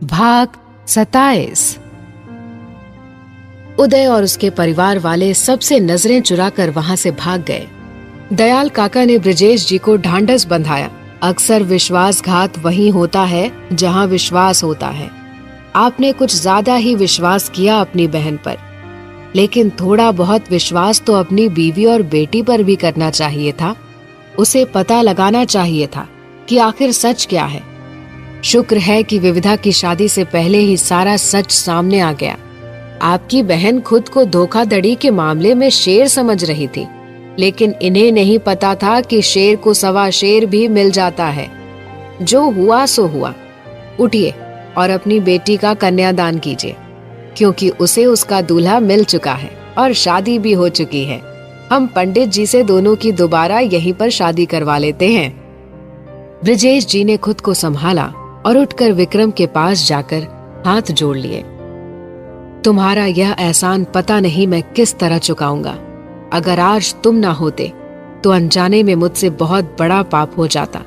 भाग 27। उदय और उसके परिवार वाले सबसे नजरें चुराकर वहां से भाग गए। दयाल काका ने ब्रजेश जी को ढांढस बंधाया। अक्सर विश्वासघात वहीं होता है जहां विश्वास होता है। आपने कुछ ज्यादा ही विश्वास किया अपनी बहन पर, लेकिन थोड़ा बहुत विश्वास तो अपनी बीवी और बेटी पर भी करना चाहिए था। उसे पता लगाना चाहिए था कि आखिर सच क्या है। शुक्र है कि विविधा की शादी से पहले ही सारा सच सामने आ गया। आपकी बहन खुद को धोखाधड़ी के मामले में शेर समझ रही थी, लेकिन इन्हें नहीं पता था कि शेर को सवा शेर भी मिल जाता है। जो हुआ सो हुआ। उठिए और अपनी बेटी का कन्यादान कीजिए, क्योंकि उसे उसका दूल्हा मिल चुका है और शादी भी हो चुकी है। हम पंडित जी से दोनों की दोबारा यहीं पर शादी करवा लेते हैं। ब्रजेश जी ने खुद को संभाला और उठकर विक्रम के पास जाकर हाथ जोड़ लिए। तुम्हारा यह एहसान पता नहीं मैं किस तरह चुकाऊंगा। अगर आज तुम ना होते तो अनजाने में मुझसे बहुत बड़ा पाप हो जाता,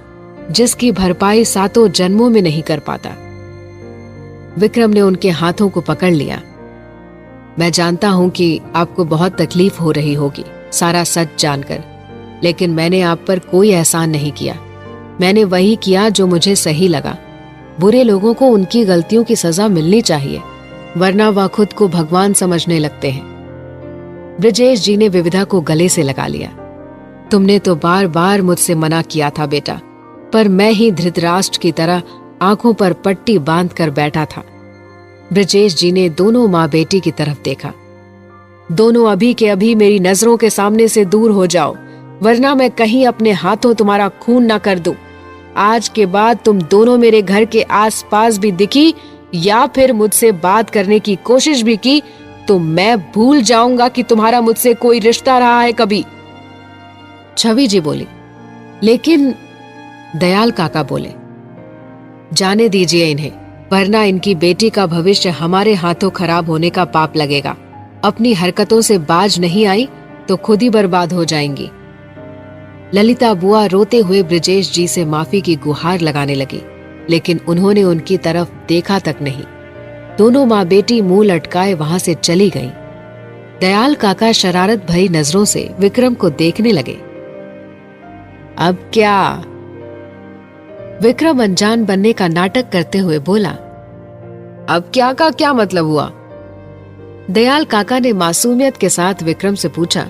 जिसकी भरपाई 7 जन्मों में नहीं कर पाता। विक्रम ने उनके हाथों को पकड़ लिया। मैं जानता हूं कि आपको बहुत तकलीफ हो रही होगी सारा सच जानकर, लेकिन मैंने आप पर कोई एहसान नहीं किया। मैंने वही किया जो मुझे सही लगा। बुरे लोगों को उनकी गलतियों की सजा मिलनी चाहिए, वरना वह खुद को भगवान समझने लगते हैं। ब्रजेश जी ने विविधा को गले से लगा लिया। तुमने तो बार बार मुझसे मना किया था बेटा, पर मैं ही धृतराष्ट्र की तरह आंखों पर पट्टी बांध कर बैठा था। ब्रजेश जी ने दोनों माँ बेटी की तरफ देखा। दोनों अभी के अभी मेरी नजरों के सामने से दूर हो जाओ, वरना मैं कहीं अपने हाथों तुम्हारा खून न कर दूं। आज के बाद तुम दोनों मेरे घर के आसपास भी दिखी या फिर मुझसे बात करने की कोशिश भी की तो मैं भूल जाऊंगा कि तुम्हारा मुझसे कोई रिश्ता रहा है कभी। छवि जी बोली। लेकिन दयाल काका बोले, जाने दीजिए इन्हें, वरना इनकी बेटी का भविष्य हमारे हाथों खराब होने का पाप लगेगा। अपनी हरकतों से बाज नहीं आई तो खुद ही बर्बाद हो जाएंगी। ललिता बुआ रोते हुए ब्रजेश जी से माफी की गुहार लगाने लगी, लेकिन उन्होंने उनकी तरफ देखा तक नहीं। दोनों माँ बेटी मुंह लटकाए वहां से चली गईं। दयाल काका शरारत भरी नजरों से विक्रम को देखने लगे। अब क्या? विक्रम अनजान बनने का नाटक करते हुए बोला। अब क्या का क्या मतलब हुआ? दयाल काका ने मासूमियत के साथ विक्रम से पूछा।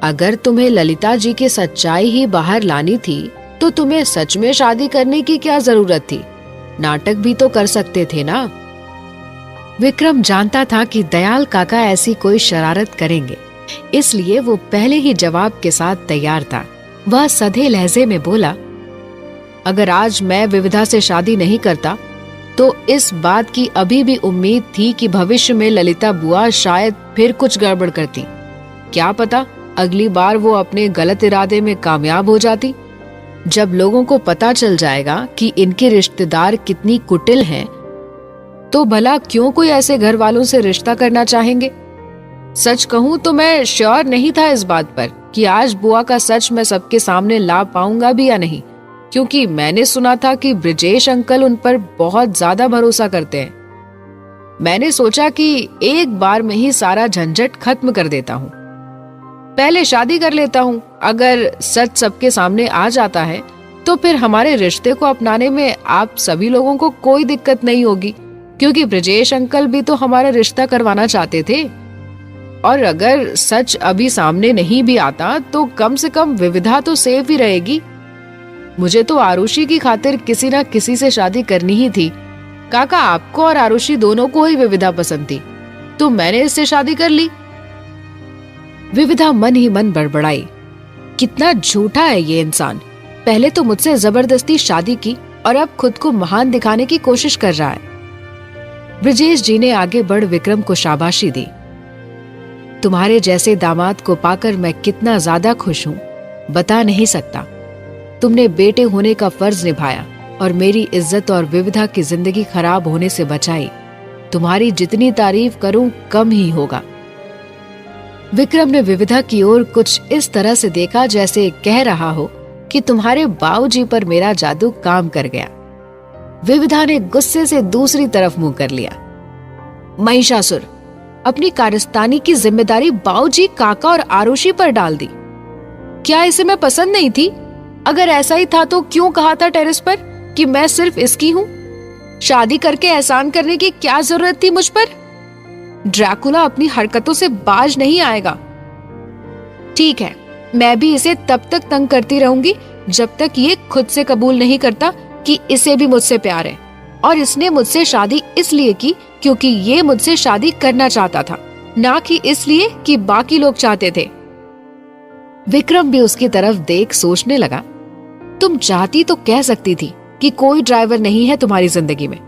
अगर तुम्हें ललिता जी की सच्चाई ही बाहर लानी थी तो तुम्हें सच में शादी करने की क्या जरूरत थी? नाटक भी तो कर सकते थे ना। विक्रम जानता था कि दयाल काका ऐसी कोई शरारत करेंगे, इसलिए वो पहले ही जवाब के साथ तैयार था। वह सधे लहजे में बोला, अगर आज मैं विविधा से शादी नहीं करता तो इस बात की अभी भी उम्मीद थी कि भविष्य में ललिता बुआ शायद फिर कुछ गड़बड़ करती। क्या पता अगली बार वो अपने गलत इरादे में कामयाब हो जाती। जब लोगों को पता चल जाएगा कि इनके रिश्तेदार कितनी कुटिल हैं, तो भला क्यों कोई ऐसे घर वालों से रिश्ता करना चाहेंगे। सच कहूं तो मैं श्योर नहीं था इस बात पर कि आज बुआ का सच मैं सबके सामने ला पाऊंगा भी या नहीं, क्योंकि मैंने सुना था कि ब्रजेश अंकल उन पर बहुत ज्यादा भरोसा करते हैं। मैंने सोचा कि एक बार में ही सारा झंझट खत्म कर देता हूँ, पहले शादी कर लेता हूँ। अगर सच सबके सामने आ जाता है तो फिर हमारे रिश्ते को अपनाने में आप सभी लोगों को कोई दिक्कत नहीं होगी, क्योंकि ब्रजेश अंकल भी तो हमारा रिश्ता करवाना चाहते थे। और अगर सच अभी सामने नहीं भी आता तो कम से कम विविधा तो सेफ ही रहेगी। मुझे तो आरुषि की खातिर किसी ना किसी से शादी करनी ही थी। काका आपको और आरुषि दोनों को ही विविधा पसंद थी, तो मैंने इससे शादी कर ली। विविधा मन ही मन बड़बड़ाई। कितना झूठा है ये इंसान। पहले तो मुझसे जबरदस्ती शादी की और अब खुद को महान दिखाने की कोशिश कर रहा है। ब्रजेश जी ने आगे बढ़ विक्रम को शाबाशी दी। तुम्हारे जैसे दामाद को पाकर मैं कितना ज्यादा खुश हूँ बता नहीं सकता। तुमने बेटे होने का फर्ज निभाया और मेरी इज्जत और विविधा की जिंदगी खराब होने से बचाई। तुम्हारी जितनी तारीफ करूं कम ही होगा। विक्रम ने विविधा की ओर कुछ इस तरह से देखा जैसे कह रहा हो कि तुम्हारे बाबूजी पर मेरा जादू काम कर गया। विविधा ने गुस्से से दूसरी तरफ मुंह कर लिया। महिषासुर, अपनी कारस्तानी की जिम्मेदारी बाऊजी, काका और आरुषि पर डाल दी। क्या इसे मैं पसंद नहीं थी? अगर ऐसा ही था तो क्यों कहा था टेरेस पर कि मैं सिर्फ इसकी हूं? शादी करके एहसान करने की क्या जरूरत थी मुझ पर? ड्रैकुला अपनी हरकतों से बाज नहीं आएगा। ठीक है, मैं भी इसे तब तक तंग करती रहूंगी जब तक ये खुद से कबूल नहीं करता कि इसे भी मुझसे प्यार है, और इसने मुझसे शादी इसलिए की क्योंकि ये मुझसे शादी करना चाहता था, ना कि इसलिए कि बाकी लोग चाहते थे। विक्रम भी उसकी तरफ देख सोचने लगा, तुम चाहती तो कह सकती थी कि कोई ड्राइवर नहीं है तुम्हारी जिंदगी में,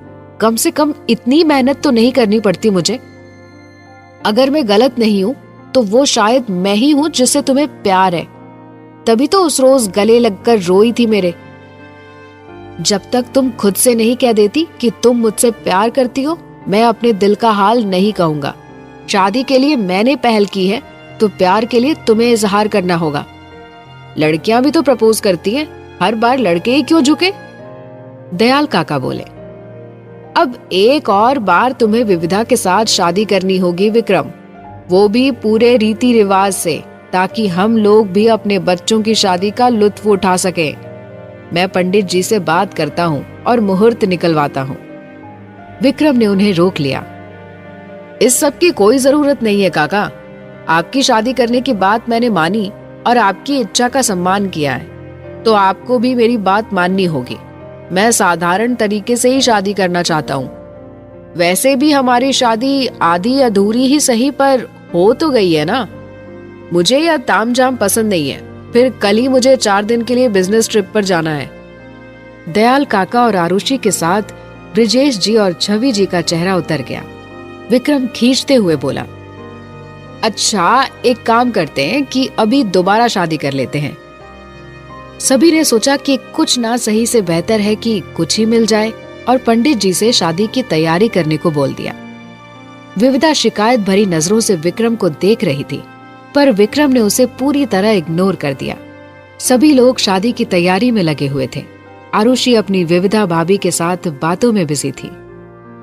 कम से कम इतनी मेहनत तो नहीं करनी पड़ती मुझे। अगर मैं गलत नहीं हूं तो वो शायद मैं ही हूं जिससे तुम्हें प्यार है, तभी तो उस रोज गले लगकर रोई थी मेरे। जब तक तुम खुद से नहीं कह देती कि तुम मुझसे प्यार करती हो, मैं अपने दिल का हाल नहीं कहूंगा। शादी के लिए मैंने पहल की है तो प्यार के लिए तुम्हें इजहार करना होगा। लड़कियां भी तो प्रपोज करती हैं, हर बार लड़के ही क्यों झुके? दयाल काका बोले, अब एक और बार तुम्हें विविधा के साथ शादी करनी होगी विक्रम, वो भी पूरे रीति रिवाज से, ताकि हम लोग भी अपने बच्चों की शादी का लुत्फ उठा सके। मैं पंडित जी से बात करता हूँ और मुहूर्त निकलवाता हूँ। विक्रम ने उन्हें रोक लिया। इस सब की कोई जरूरत नहीं है काका, आपकी शादी करने की बात मैंने मानी और आपकी इच्छा का सम्मान किया है, तो आपको भी मेरी बात माननी होगी। मैं साधारण तरीके से ही शादी करना चाहता हूँ। वैसे भी हमारी शादी आधी अधूरी ही सही पर हो तो गई है ना। मुझे यह तामझाम पसंद नहीं है, फिर कल ही मुझे 4 दिन के लिए बिजनेस ट्रिप पर जाना है। दयाल काका और आरुषि के साथ ब्रिजेश जी और छवि जी का चेहरा उतर गया। विक्रम खींचते हुए बोला, अच्छा एक काम करते हैं कि अभी दोबारा शादी कर लेते हैं। सभी ने सोचा कि कुछ ना सही से बेहतर है कि कुछ ही मिल जाए, और पंडित जी से शादी की तैयारी करने को बोल दिया। विविधा शिकायत भरी नजरों से विक्रम को देख रही थी, पर विक्रम ने उसे पूरी तरह इग्नोर कर दिया। सभी लोग शादी की तैयारी में लगे हुए थे। आरुषि अपनी विविधा भाभी के साथ बातों में बिजी थी।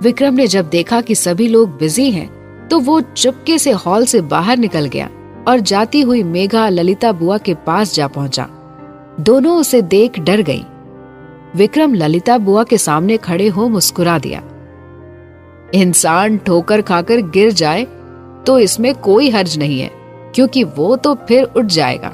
विक्रम ने जब देखा कि सभी लोग बिजी हैं, तो वो चुपके से हॉल से बाहर निकल गया और जाती हुई मेघा ललिता बुआ के पास जा पहुंचा। दोनों उसे देख डर गई। विक्रम ललिता बुआ के सामने खड़े हो मुस्कुरा दिया। इंसान ठोकर खाकर गिर जाए तो इसमें कोई हर्ज नहीं है, क्योंकि वो तो फिर उठ जाएगा।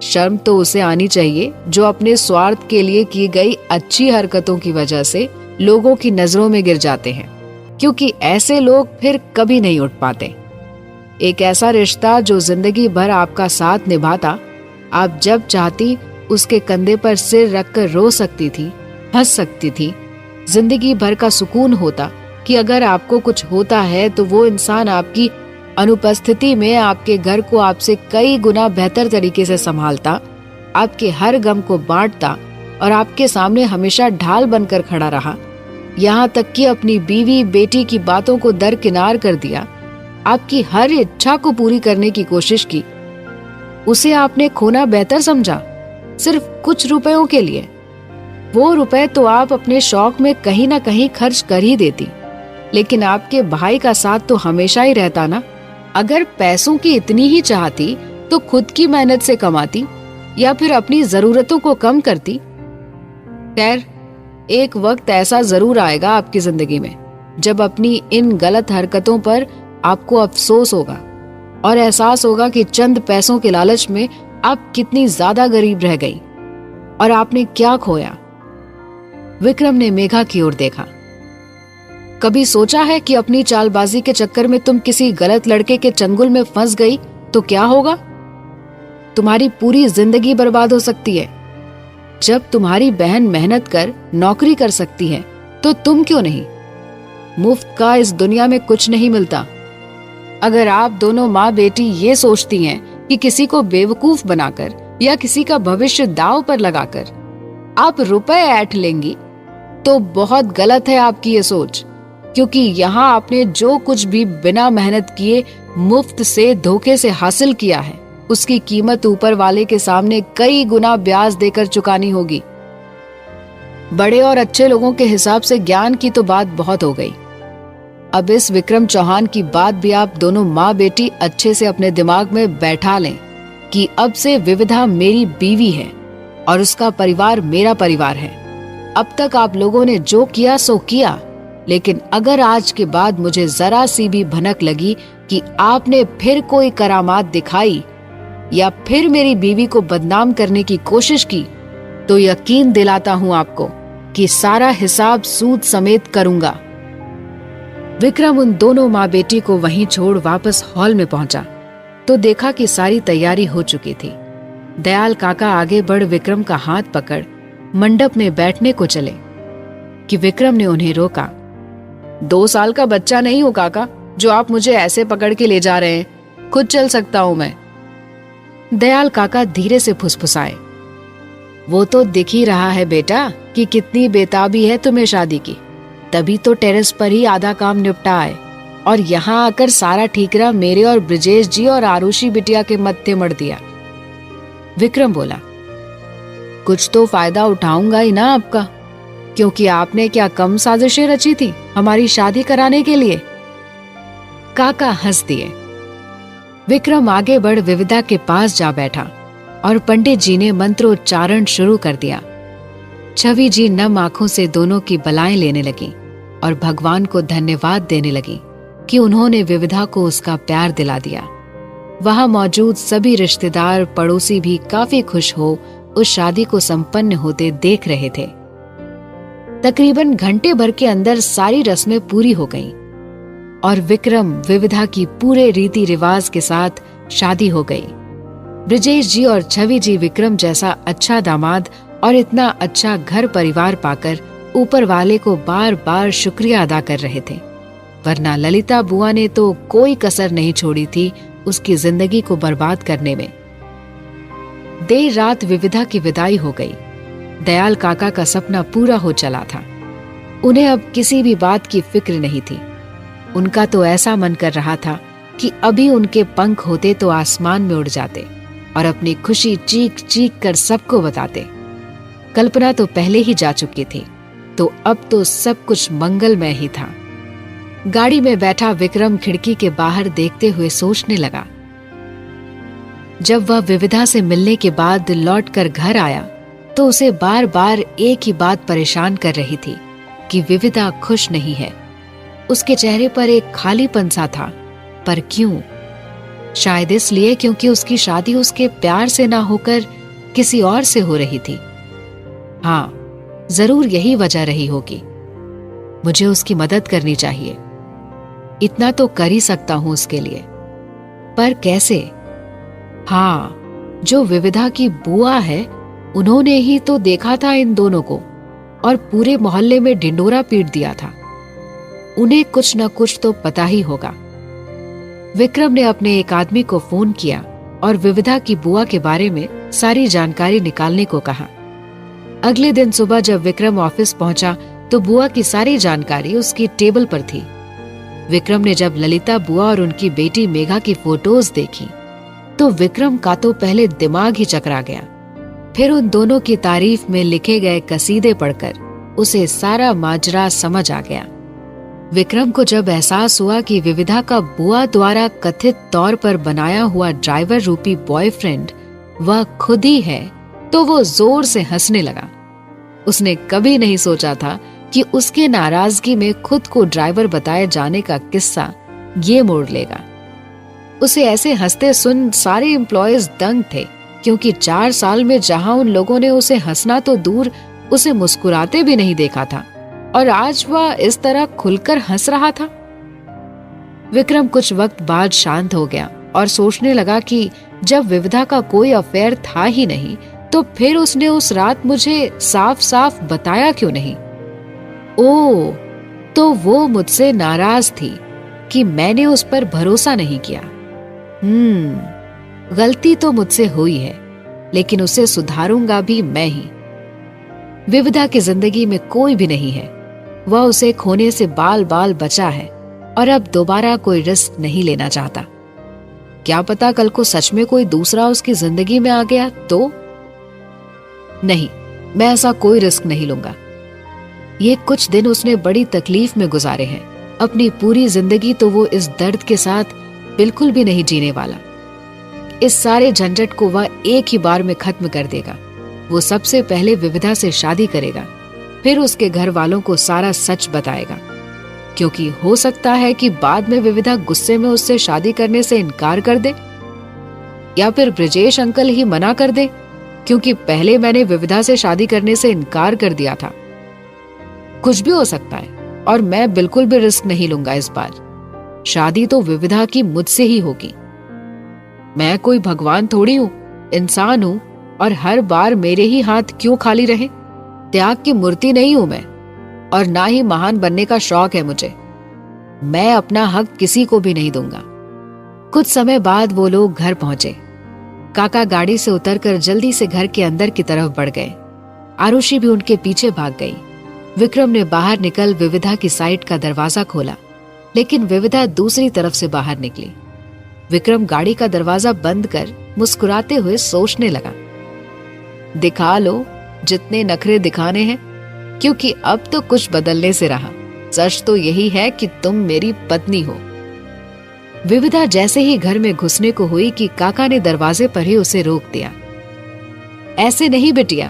शर्म तो उसे आनी चाहिए जो अपने स्वार्थ के लिए की गई अच्छी हरकतों की वजह से लोगों की नजरों में गिर जाते हैं, क्योंकि ऐसे लोग फिर कभी नहीं उठ पाते। एक ऐसा रिश्ता जो जिंदगी भर आपका साथ निभाता, आप जब चाहती उसके कंधे पर सिर रखकर रो सकती थी, हंस सकती थी। जिंदगी भर का सुकून होता कि अगर आपको कुछ होता है तो वो इंसान आपकी अनुपस्थिति में आपके घर को आपसे कई गुना बेहतर तरीके से संभालता, आपके हर गम को बांटता और आपके सामने हमेशा ढाल बनकर खड़ा रहा। यहाँ तक कि अपनी बीवी बेटी की बातों को दरकिनार कर दिया, आपकी हर इच्छा को पूरी करने की कोशिश की। उसे आपने खोना बेहतर समझा, सिर्फ कुछ रुपयों के लिए। वो रुपए तो आप अपने शौक में कहीं ना कहीं खर्च कर ही देती, लेकिन आपके भाई का साथ तो हमेशा ही रहता ना। अगर पैसों की इतनी ही चाहती तो खुद की मेहनत से कमाती या फिर अपनी जरूरतों को कम करती। खैर, एक वक्त ऐसा जरूर आएगा आपकी जिंदगी में जब अपनी इन गलत हरकतों पर आपको अफसोस होगा और एहसास होगा कि चंद पैसों के लालच में आप कितनी ज्यादा गरीब रह गई और आपने क्या खोया। विक्रम ने मेघा की ओर देखा। कभी सोचा है कि अपनी चालबाजी के चक्कर में तुम किसी गलत लड़के के चंगुल में फंस गई तो क्या होगा? तुम्हारी पूरी जिंदगी बर्बाद हो सकती है। जब तुम्हारी बहन मेहनत कर नौकरी कर सकती है तो तुम क्यों नहीं? मुफ्त का इस दुनिया में कुछ नहीं मिलता। अगर आप दोनों माँ बेटी ये सोचती हैं कि किसी को बेवकूफ बनाकर या किसी का भविष्य दांव पर लगाकर आप रुपए ऐंठ लेंगी, तो बहुत गलत है आपकी ये सोच, क्योंकि यहाँ आपने जो कुछ भी बिना मेहनत किए मुफ्त से धोखे से हासिल किया है, उसकी कीमत ऊपर वाले के सामने कई गुना ब्याज देकर चुकानी होगी। बड़े और अच्छे लोगों के हिसाब से ज्ञान की तो बात बहुत हो गई। अब इस विक्रम चौहान की बात भी आप दोनों माँ बेटी अच्छे से अपने दिमाग में बैठा लें कि अब से विविधा मेरी बीवी है और उसका परिवार मेरा परिवार है। अब तक आप लोगों ने जो किया सो किया, लेकिन अगर आज के बाद मुझे जरा सी भी भनक लगी कि आपने फिर कोई करामात दिखाई या फिर मेरी बीवी को बदनाम करने की कोशिश की, तो यकीन दिलाता हूं आपको कि सारा हिसाब सूद समेत करूंगा। विक्रम उन दोनों माँ बेटी को वहीं छोड़ वापस हॉल में पहुंचा तो देखा कि सारी तैयारी हो चुकी थी। दयाल काका आगे बढ़ विक्रम का हाथ पकड़ मंडप में बैठने को चले कि विक्रम ने उन्हें रोका। 2 साल का बच्चा नहीं हूं काका, जो आप मुझे ऐसे पकड़ के ले जा रहे हैं। खुद चल सकता हूं मैं। दयाल काका धीरे से फुसफुसाए। वो तो दिख ही रहा है बेटा कि कितनी बेताबी है तुम्हें शादी की, तभी तो टेरेस पर ही आधा काम निपटा है और यहाँ आकर सारा ठीकरा मेरे और ब्रिजेश जी और आरुषि बिटिया के मत्थे मर दिया। विक्रम बोला, कुछ तो फायदा उठाऊंगा ही ना आपका, क्योंकि आपने क्या कम साजिशें रची थी हमारी शादी कराने के लिए। काका हंस दिए। विक्रम आगे बढ़ विविधा के पास जा बैठा और पंडित जी ने मंत्रोच्चारण शुरू कर दिया। छवि जी नम आंखों से दोनों की बलाएं लेने लगी और भगवान को धन्यवाद देने लगी कि उन्होंने विविधा को उसका प्यार दिला दिया। वहां मौजूद सभी रिश्तेदार पड़ोसी भी काफी खुश हो उस शादी को संपन्न होते देख रहे थे। तकरीबन घंटे भर के अंदर सारी रस्में पूरी हो गईं और विक्रम विविधा की पूरे रीति रिवाज के साथ शादी हो गई। ब्रिजेश जी और छवि जी विक्रम जैसा अच्छा दामाद और इतना अच्छा घर परिवार पाकर ऊपर वाले को बार बार शुक्रिया अदा कर रहे थे, वरना ललिता बुआ ने तो कोई कसर नहीं छोड़ी थी उसकी जिंदगी को बर्बाद करने में। देर रात विविधा की विदाई हो गई। दयाल काका का सपना पूरा हो चला था। उन्हें अब किसी भी बात की फिक्र नहीं थी। उनका तो ऐसा मन कर रहा था कि अभी उनके पंख होते तो आसमान में उड़ जाते और अपनी खुशी चीख चीख कर सबको बताते। कल्पना तो पहले ही जा चुकी थी, तो अब तो सब कुछ मंगलमय ही था। गाड़ी में बैठा विक्रम खिड़की के बाहर देखते हुए सोचने लगा। जब वह विविधा से मिलने के बाद लौटकर घर आया तो उसे बार बार एक ही बात परेशान कर रही थी कि विविधा खुश नहीं है। उसके चेहरे पर एक खालीपन सा था, पर क्यों? शायद इसलिए क्योंकि उसकी शादी उसके प्यार से ना होकर किसी और से हो रही थी। हाँ, जरूर यही वजह रही होगी। मुझे उसकी मदद करनी चाहिए। इतना तो कर ही सकता हूं उसके लिए, पर कैसे? हाँ, जो विविधा की बुआ है उन्होंने ही तो देखा था इन दोनों को और पूरे मोहल्ले में ढिंडोरा पीट दिया था। उन्हें कुछ न कुछ तो पता ही होगा। विक्रम ने अपने एक आदमी को फोन किया और विविधा की बुआ के बारे में सारी जानकारी निकालने को कहा। अगले दिन सुबह जब विक्रम ऑफिस पहुंचा तो बुआ की सारी जानकारी उसकी टेबल पर थी। विक्रम ने जब ललिता बुआ और उनकी बेटी मेघा की फोटोज देखी तो विक्रम का तो पहले दिमाग ही चकरा गया। फिर उन दोनों की तारीफ में लिखे गए कसीदे पढ़कर उसे सारा माजरा समझ आ गया। विक्रम को जब एहसास हुआ कि विविधा का बुआ द्वारा कथित तौर पर बनाया हुआ ड्राइवर रूपी बॉयफ्रेंड वह खुद ही है, तो वो जोर से हंसने लगा। उसने कभी नहीं सोचा था कि उसके नाराजगी में खुद को ड्राइवर बताए जाने का किस्सा ये मोड़ लेगा। उसे ऐसे हंसते सुन सारे एम्प्लॉयज दंग थे, क्योंकि 4 साल में जहां उन लोगों ने उसे हंसना तो दूर उसे मुस्कुराते भी नहीं देखा था, और आज वह इस तरह खुलकर हंस रहा था। विक्रम कुछ वक्त बाद शांत हो गया और सोचने लगा कि जब विविधा का कोई अफेयर था ही नहीं तो फिर उसने उस रात मुझे साफ साफ बताया क्यों नहीं? ओह, तो वो मुझसे नाराज थी कि मैंने उस पर भरोसा नहीं किया। गलती तो मुझसे हुई है, लेकिन उसे सुधारूंगा भी मैं ही। विविधा की जिंदगी में कोई भी नहीं है, वह उसे खोने से बाल बाल बचा है और अब दोबारा कोई रिस्क नहीं लेना चाहता। क्या पता कल को सच में कोई दूसरा उसकी जिंदगी में आ गया तो? नहीं, मैं ऐसा कोई रिस्क नहीं लूंगा। ये कुछ दिन उसने बड़ी तकलीफ में गुजारे हैं। अपनी पूरी जिंदगी तो वो इस दर्द के साथ बिल्कुल भी नहीं जीने वाला। इस सारे झंझट को वह एक ही बार में खत्म कर देगा। वो सबसे पहले विविधा से शादी करेगा, फिर उसके घर वालों को सारा सच बताएगा, क्योंकि हो सकता है कि बाद में विविधा गुस्से में उससे शादी करने से इनकार कर दे, या फिर ब्रजेश अंकल ही मना कर दे, क्योंकि पहले मैंने विविधा से शादी करने से इनकार कर दिया था। कुछ भी हो सकता है और मैं बिल्कुल भी रिस्क नहीं लूंगा इस बार। शादी तो विविधा की मुझसे ही होगी। मैं कोई भगवान थोड़ी हूं, इंसान हूं, और हर बार मेरे ही हाथ क्यों खाली रहे। त्याग की मूर्ति नहीं हूं मैं, और ना ही महान बनने का शौक है मुझे। मैं अपना हक किसी को भी नहीं दूंगा। कुछ समय बाद वो लोग घर पहुंचे। काका गाड़ी से उतरकर जल्दी से घर के अंदर की तरफ बढ़ गए। आरुषि भी उनके पीछे भाग गई। विक्रम ने बाहर निकल विविधा की साइड का दरवाजा खोला, लेकिन विविधा दूसरी तरफ से बाहर निकली। विक्रम गाड़ी का दरवाजा बंद कर मुस्कुराते हुए सोचने लगा, दिखा लो जितने नखरे दिखाने हैं, क्योंकि अब तो कुछ बदलने से रहा। सच तो यही है कि तुम मेरी पत्नी हो। विविधा जैसे ही घर में घुसने को हुई कि काका ने दरवाजे पर ही उसे रोक दिया। ऐसे नहीं बिटिया,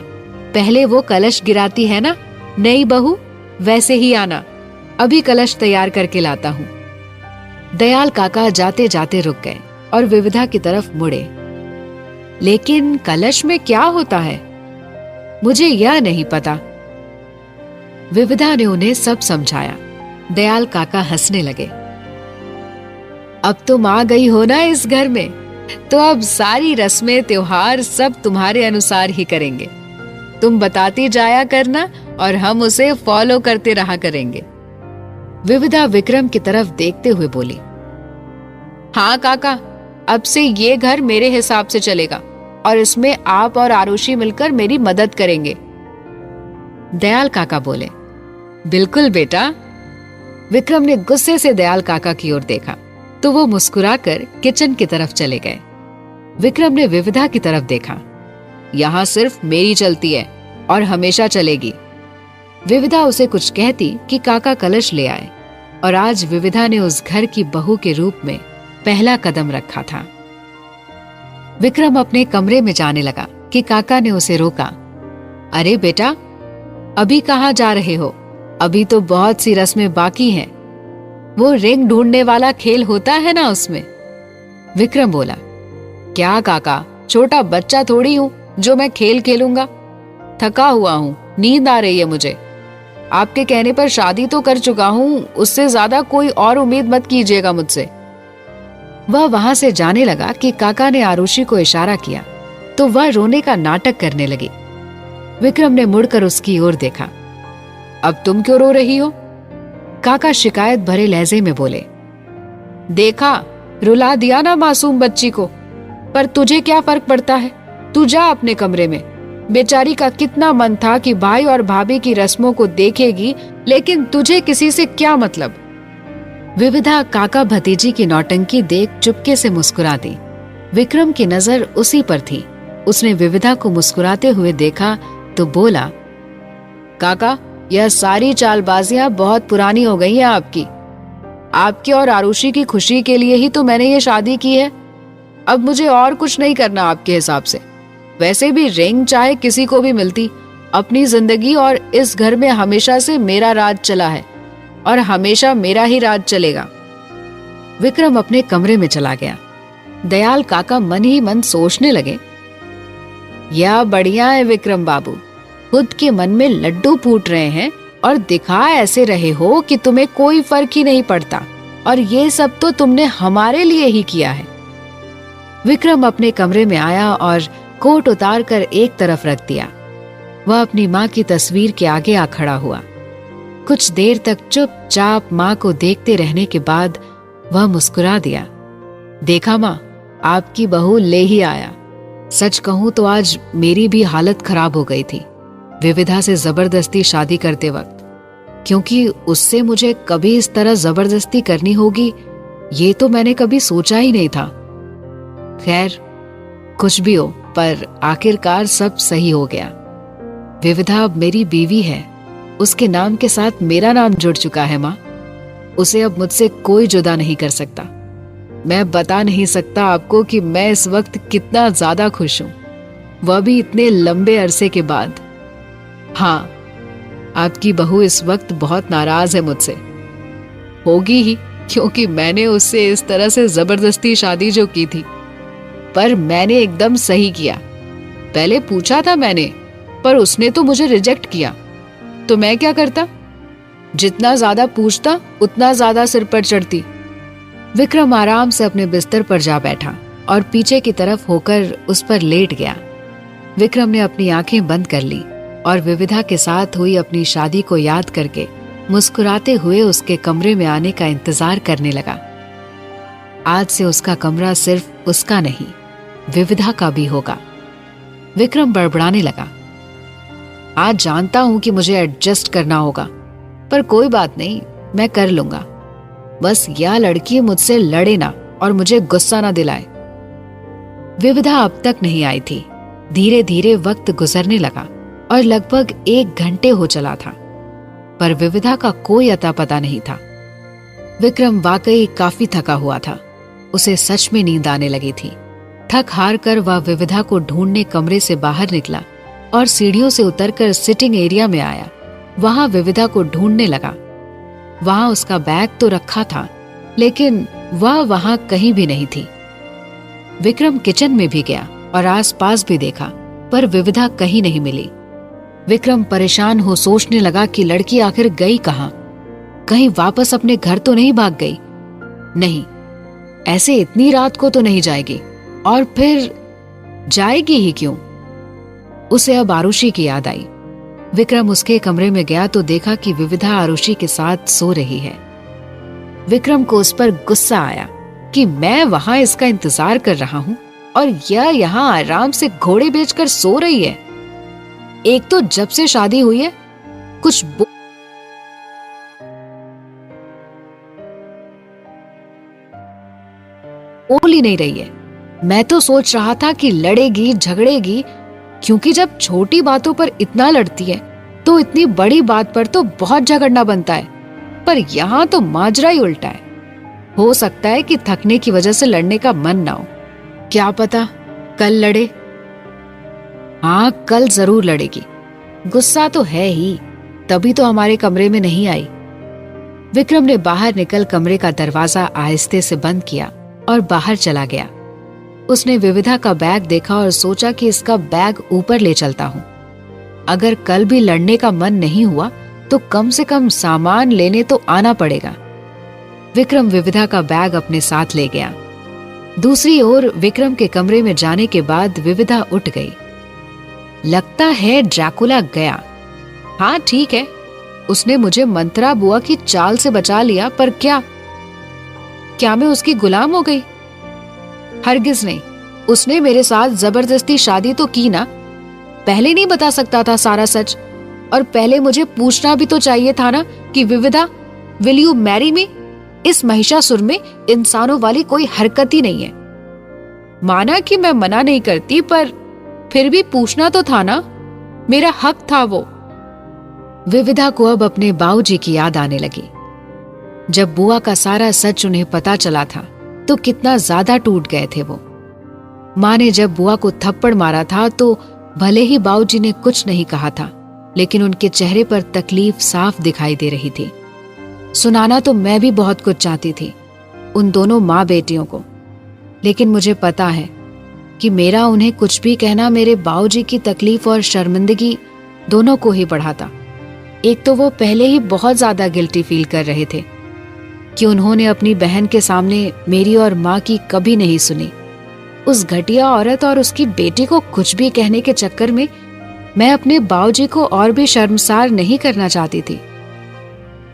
पहले वो कलश गिराती है ना नई बहू, वैसे ही आना। अभी कलश तैयार करके लाता हूं। दयाल काका जाते जाते रुक गए और विविधा की तरफ मुड़े। लेकिन कलश में क्या होता है, मुझे यह नहीं पता। विविधा ने उन्हें सब समझाया। दयाल काका हंसने लगे। अब तुम आ गई हो ना इस घर में, तो अब सारी रस्में त्योहार सब तुम्हारे अनुसार ही करेंगे। तुम बताती जाया करना और हम उसे फॉलो करते रहा करेंगे। विविधा विक्रम की तरफ देखते हुए बोली, हाँ काका, अब से ये घर मेरे हिसाब से चलेगा और इसमें आप और आरुषि मिलकर मेरी मदद करेंगे। दयाल काका बोले, बिल्कुल बेटा। विक्रम ने गुस्से से दयाल काका की ओर देखा तो वो मुस्कुराकर किचन की तरफ चले गए। विक्रम ने विविधा की तरफ देखा। यहां सिर्फ मेरी चलती है और हमेशा चलेगी। विविधा उसे कुछ कहती कि काका कलश ले आए, और आज विविधा ने उस घर की बहू के रूप में पहला कदम रखा था। विक्रम अपने कमरे में जाने लगा कि काका ने उसे रोका। अरे बेटा, अभी कहाँ जा रहे हो? अभी तो बहुत सी रस्में बाकी हैं। वो रिंग ढूंढने वाला खेल होता है ना उसमें। विक्रम बोला, क्या काका, छोटा बच्चा थोड़ी हूं जो मैं खेल खेलूंगा। थका हुआ हूं, नींद आ रही है मुझे। आपके कहने पर शादी तो कर चुका हूं, उससे ज्यादा कोई और उम्मीद मत कीजिएगा मुझसे। वह वहां से जाने लगा कि काका ने आरुषि को इशारा किया तो वह रोने का नाटक करने लगी। विक्रम ने मुड़कर उसकी ओर देखा। अब तुम क्यों रो रही हो? काका शिकायत भरे लहजे में बोले। देखा, रुला दिया ना मासूम बच्ची को। पर तुझे क्या फर्क पड़ता है? तू जा अपने कमरे में। बेचारी का कितना मन था कि भाई और भाभी की रस्मों को देखेगी, लेकिन तुझे किसी से क्या मतलब। विविधा काका भतीजी की नौटंकी देख चुपके से मुस्कुरा दी। विक्रम की नजर उसी पर थी। उसने विविधा को मुस्कुराते हुए देखा तो बोला, काका, यह सारी चालबाजियां बहुत पुरानी हो गई हैं आपकी और आरुषि की खुशी के लिए ही तो मैंने ये शादी की है। अब मुझे और कुछ नहीं करना आपके हिसाब से। वैसे भी रिंग चाहे किसी को भी मिलती, अपनी जिंदगी और इस घर में हमेशा से मेरा राज चला है और हमेशा मेरा ही राज चलेगा। विक्रम अपने कमरे में चला गया। दयाल काका मन ही मन सोचने लगे, यह बढ़िया है विक्रम बाबू, खुद के मन में लड्डू फूट रहे हैं और दिखा ऐसे रहे हो कि तुम्हें कोई फर्क ही नहीं पड़ता, और ये सब तो तुमने हमारे लिए ही किया है। विक्रम अपने कमरे में आया और कोट उतार कर एक तरफ रख दिया। वह अपनी माँ की तस्वीर के आगे आ खड़ा हुआ। कुछ देर तक चुपचाप माँ को देखते रहने के बाद वह मुस्कुरा दिया। देखा माँ, आपकी बहू ले ही आया। सच कहूं तो आज मेरी भी हालत खराब हो गई थी विविधा से जबरदस्ती शादी करते वक्त, क्योंकि उससे मुझे कभी इस तरह जबरदस्ती करनी होगी ये तो मैंने कभी सोचा ही नहीं था। खैर, कुछ भी हो, पर आखिरकार सब सही हो गया। विविधा अब मेरी बीवी है उसके नाम के साथ मेरा नाम जुड़ चुका है माँ। उसे अब मुझसे कोई जुदा नहीं कर सकता। मैं बता नहीं सकता आपको कि मैं इस वक्त कितना ज्यादा खुश हूं, वह भी इतने लंबे अरसे के बाद। हाँ, आपकी बहू इस वक्त बहुत नाराज है मुझसे। होगी ही, क्योंकि मैंने उससे इस तरह से जबरदस्ती शादी जो की थी। पर मैंने एकदम सही किया। पहले पूछा था मैंने, पर उसने तो मुझे रिजेक्ट किया। तो मैं क्या करता? जितना ज्यादा पूछता उतना ज्यादा सिर पर चढ़ती। विक्रम आराम से अपने बिस्तर पर जा बैठा और पीछे की तरफ होकर उस पर लेट गया। विक्रम ने अपनी आंखें बंद कर ली और विविधा के साथ हुई अपनी शादी को याद करके मुस्कुराते हुए उसके कमरे में आने का इंतजार करने लगा। आज से उसका कमरा सिर्फ उसका नहीं, विविधा का भी होगा। विक्रम बड़बड़ाने लगा, आज जानता हूं कि मुझे एडजस्ट करना होगा, पर कोई बात नहीं, मैं कर लूंगा। बस यह लड़की मुझसे लड़े ना और मुझे गुस्सा ना दिलाए। विविधा अब तक नहीं आई थी। धीरे धीरे वक्त गुजरने लगा और लगभग 1 घंटे हो चला था, पर विविधा का कोई अता पता नहीं था। विक्रम वाकई काफी थका हुआ था। उसे सच में नींद आने लगी थी। थक हार कर वह विविधा को ढूंढने कमरे से बाहर निकला और सीढ़ियों से उतरकर सिटिंग एरिया में आया। वहां विविधा को ढूंढने लगा। वहां उसका बैग तो रखा था, लेकिन वह वहां कहीं भी नहीं थी। विक्रम किचन में भी गया और आसपास भी देखा, पर विविधा कहीं नहीं मिली। विक्रम परेशान हो सोचने लगा कि लड़की आखिर गई कहां? कहीं वापस अपने घर तो नहीं भाग गई? नहीं, ऐसे इतनी रात को तो नहीं जाएगी, और फिर जाएगी ही क्यों? उसे अब आरुषि की याद आई। विक्रम उसके कमरे में गया तो देखा कि विविधा आरुषि के साथ सो रही है। विक्रम को उस पर गुस्सा आया कि मैं वहां इसका इंतजार कर रहा हूं और यह यहां आराम से घोड़े बेचकर सो रही है। एक तो जब से शादी हुई है कुछ बोल ही नहीं रही है। मैं तो सोच रहा था कि लड़ेगी झगड़ेगी, क्योंकि जब छोटी बातों पर इतना लड़ती है तो इतनी बड़ी बात पर तो बहुत झगड़ना बनता है, पर यहाँ तो माजरा ही उल्टा है। हो सकता है कि थकने की वजह से लड़ने का मन ना हो, क्या पता कल लड़े। हाँ, कल जरूर लड़ेगी। गुस्सा तो है ही, तभी तो हमारे कमरे में नहीं आई। विक्रम ने बाहर निकल कमरे का दरवाजा आहिस्ते से बंद किया और बाहर चला गया। उसने विविधा का बैग देखा और सोचा कि इसका बैग ऊपर ले चलता हूं। अगर कल भी लड़ने का मन नहीं हुआ तो कम से कम सामान लेने तो आना पड़ेगा। विक्रम विविधा का बैग अपने साथ ले गया। दूसरी ओर विक्रम के कमरे में जाने के बाद विविधा उठ गई। लगता है ड्रैकुला गया। हाँ ठीक है, उसने मुझे मंत्रा बुआ की चाल से बचा लिया, पर क्या मैं उसकी गुलाम हो गई? हरगिज नहीं। उसने मेरे साथ जबरदस्ती शादी तो की ना। पहले नहीं बता सकता था सारा सच? और पहले मुझे पूछना भी तो चाहिए था ना कि विविधा, विल यू मैरी मी? इस महिषासुर में इंसानों वाली कोई हरकत ही नहीं है। माना कि मैं मना नहीं करती, पर फिर भी पूछना तो था ना, मेरा हक था वो। विविधा को अब अपने बाऊजी की याद आने लगी। जब बुआ का सारा सच उन्हें पता चला था तो कितना ज्यादा टूट गए थे वो। माँ ने जब बुआ को थप्पड़ मारा था तो भले ही बाऊजी ने कुछ नहीं कहा था, लेकिन उनके चेहरे पर तकलीफ साफ दिखाई दे रही थी। सुनाना तो मैं भी बहुत कुछ चाहती थी उन दोनों माँ बेटियों को, लेकिन मुझे पता है कि मेरा उन्हें कुछ भी कहना मेरे बाऊजी की तकलीफ और शर्मिंदगी दोनों को ही बढ़ाता। एक तो वो पहले ही बहुत ज्यादा गिल्टी फील कर रहे थे कि उन्होंने अपनी बहन के सामने मेरी और माँ की कभी नहीं सुनी। उस घटिया औरत और उसकी बेटी को कुछ भी कहने के चक्कर में मैं अपने बाऊजी को और भी शर्मसार नहीं करना चाहती थी।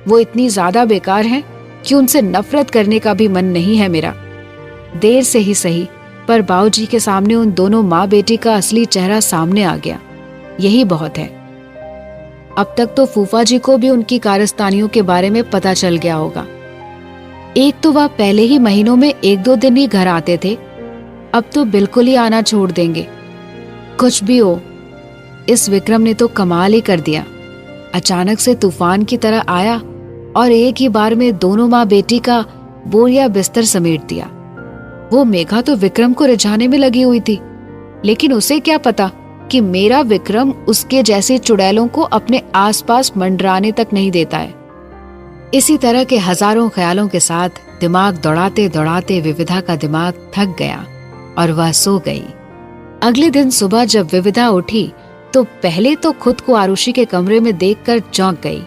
वो इतनी ज्यादा बेकार हैं कि उनसे नफरत करने का भी मन नहीं है मेरा। देर से ही सही, पर बाऊजी के सामने उन दोनों माँ बेटी का असली चेहरा सामने आ गया, यही बहुत है। अब तक तो फूफा जी को भी उनकी कारस्तानियों के बारे में पता चल गया होगा। एक तो वह पहले ही महीनों में 1-2 दिन ही घर आते थे, अब तो बिल्कुल ही आना छोड़ देंगे। कुछ भी हो, इस विक्रम ने तो कमाल ही कर दिया। अचानक से तूफान की तरह आया और एक ही बार में दोनों माँ बेटी का बोरिया बिस्तर समेट दिया। वो मेघा तो विक्रम को रिझाने में लगी हुई थी, लेकिन उसे क्या पता कि मेरा विक्रम उसके जैसे चुड़ैलों को अपने आसपास मंडराने तक नहीं देता है। इसी तरह के हजारों ख्यालों के साथ दिमाग दौड़ाते दौड़ाते विविधा का दिमाग थक गया और वह सो गई। अगले दिन सुबह जब विविधा उठी तो पहले तो खुद को आरुषि के कमरे में देखकर चौंक गई।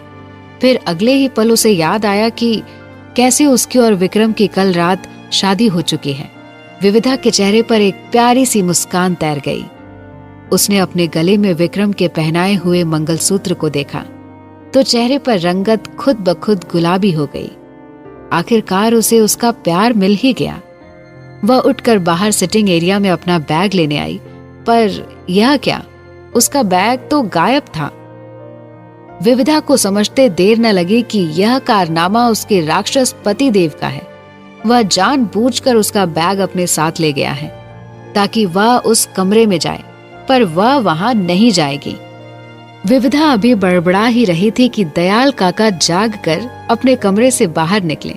फिर अगले ही पल उसे याद आया कि कैसे उसकी और विक्रम की कल रात शादी हो चुकी है। विविधा के चेहरे पर एक प्यारी सी मुस्कान तैर गई। उसने अपने गले में विक्रम के पहनाए हुए मंगलसूत्र को देखा तो चेहरे पर रंगत खुद ब खुद गुलाबी हो गई। आखिरकार उसे उसका प्यार मिल ही गया। वह उठकर बाहर सिटिंग एरिया में अपना बैग लेने आई, पर यह क्या, उसका बैग तो गायब था। विविधा को समझते देर न लगी कि यह कारनामा उसके राक्षस पति देव का है। वह जानबूझकर उसका बैग अपने साथ ले गया है ताकि वह उस कमरे में जाए, पर वह वहां नहीं जाएगी। विविधा अभी बड़बड़ा ही रही थी कि दयाल काका जाग कर अपने कमरे से बाहर निकले।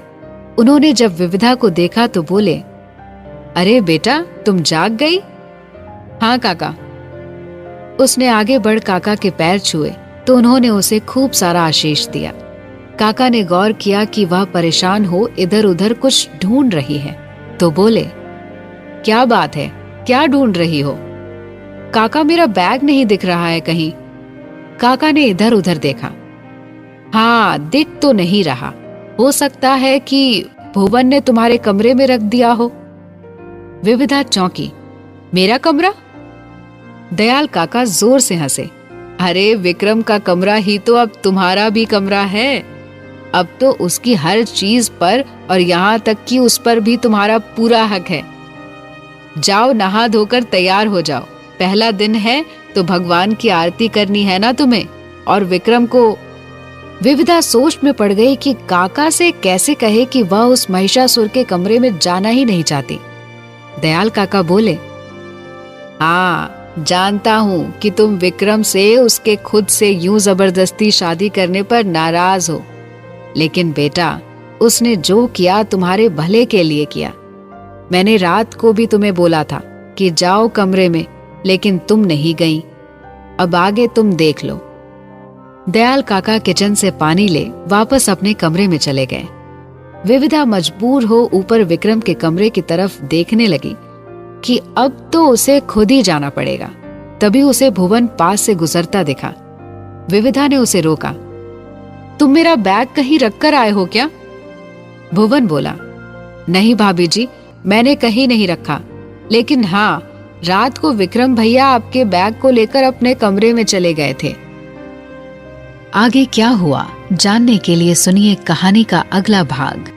उन्होंने जब विविधा को देखा तो बोले, अरे बेटा, तुम जाग गई? हाँ काका। उसने आगे बढ़ काका के पैर छुए तो उन्होंने उसे खूब सारा आशीष दिया। काका ने गौर किया कि वह परेशान हो इधर उधर कुछ ढूंढ रही है तो बोले, क्या बात है, क्या ढूंढ रही हो? काका, मेरा बैग नहीं दिख रहा है कहीं। काका ने इधर उधर देखा। हाँ, दिख तो नहीं रहा, हो सकता है कि भुवन ने तुम्हारे कमरे में रख दिया हो। विविधा चौंकी। मेरा कमरा? दयाल काका जोर से हंसे। अरे विक्रम का कमरा ही तो अब तुम्हारा भी कमरा है। अब तो उसकी हर चीज पर और यहाँ तक कि उस पर भी तुम्हारा पूरा हक है। जाओ, नहा धोकर तैयार हो जाओ, पहला दिन है तो भगवान की आरती करनी है ना तुम्हें। और विक्रम को। विविधा सोच में पड़ गई कि काका से कैसे कहे कि वह उस महिषासुर के कमरे में जाना ही नहीं चाहती। दयाल काका बोले, हाँ, जानता हूँ कि तुम विक्रम से उसके खुद से यूं जबरदस्ती शादी करने पर नाराज हो, लेकिन बेटा, उसने जो किया तुम्हारे भले के लिए किया। मैंने रात को भी तुम्हें बोला था कि जाओ कमरे में, लेकिन तुम नहीं गई। अब आगे तुम देख लो। दयाल काका किचन से पानी ले वापस अपने कमरे में चले गए। विविधा मजबूर हो ऊपर विक्रम के कमरे की तरफ देखने लगी कि अब तो उसे खुद ही जाना पड़ेगा। तभी उसे भुवन पास से गुजरता दिखा। विविधा ने उसे रोका। तुम मेरा बैग कहीं रखकर आए हो क्या? भुवन बोला, नहीं भाभी जी, मैंने कहीं नहीं रखा, लेकिन हाँ, रात को विक्रम भैया आपके बैग को लेकर अपने कमरे में चले गए थे। आगे क्या हुआ जानने के लिए सुनिए कहानी का अगला भाग।